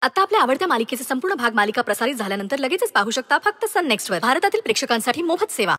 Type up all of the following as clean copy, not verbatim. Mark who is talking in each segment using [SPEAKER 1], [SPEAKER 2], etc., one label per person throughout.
[SPEAKER 1] आता आपल्या आवडत्या मालिकेचे संपूर्ण भाग मालिका प्रसारित झाल्यानंतर लगेचच पाहू शकता फक्त सन नेक्स्ट वर. भारतातील प्रेक्षकांसाठी मोफत सेवा.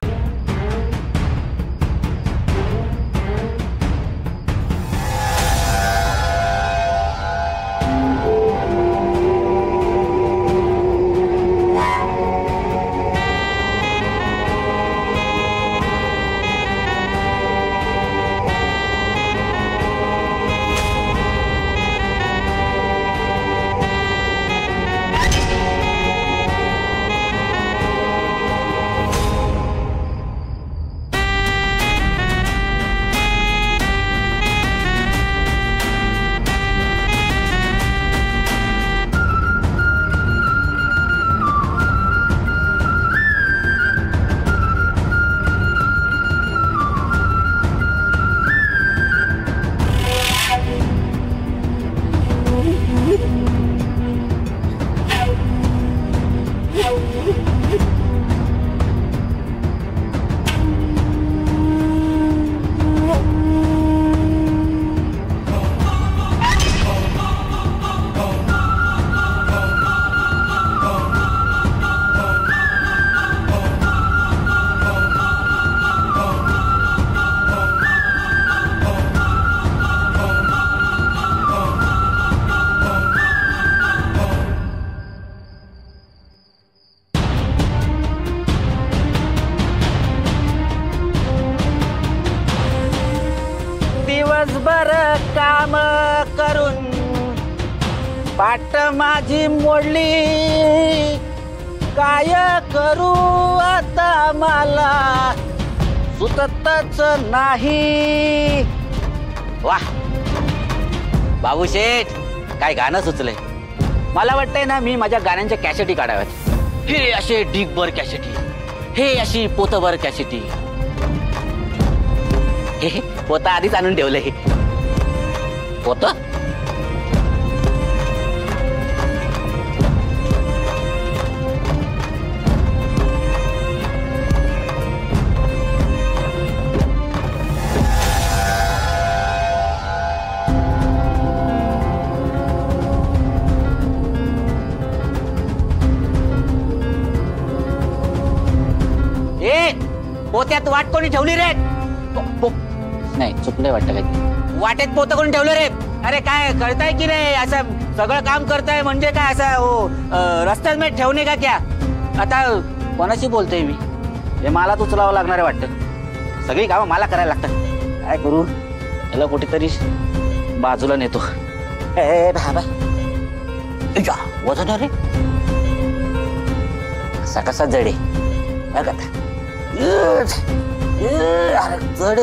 [SPEAKER 2] दिवसभर काम करून पाट माझी मोडली, काय करू आता मला सुचतच नाही. वाह बाबू शेठ, काय गाणं सुचलंय. मला वाटतंय ना मी माझ्या गाण्यांच्या कॅसेटी काढाव्यात. हे असे ढीगभर कॅसेटी, हे अशी पोतभर कॅसेटी. पोत आधीच आणून ठेवलंय. पोत पोत्यात वाट कोणी ठेवली रे? नाही चुकलंय वाटतं काय. वाटेत पोतं कोणी ठेवलं रे? अरे काय कळताय की नाही? असं सगळं काम करताय म्हणजे काय असं रस्त्यात मी ठेवणे का क्या? आता कोणाशी बोलतोय मी? हे मला उचलावं लागणार आहे वाटतं. सगळी कामं मला करायला लागतात. काय करू? याला कुठेतरी बाजूला नेतो. बाबा वजन रे कसा कसा जडे बघ आता. जड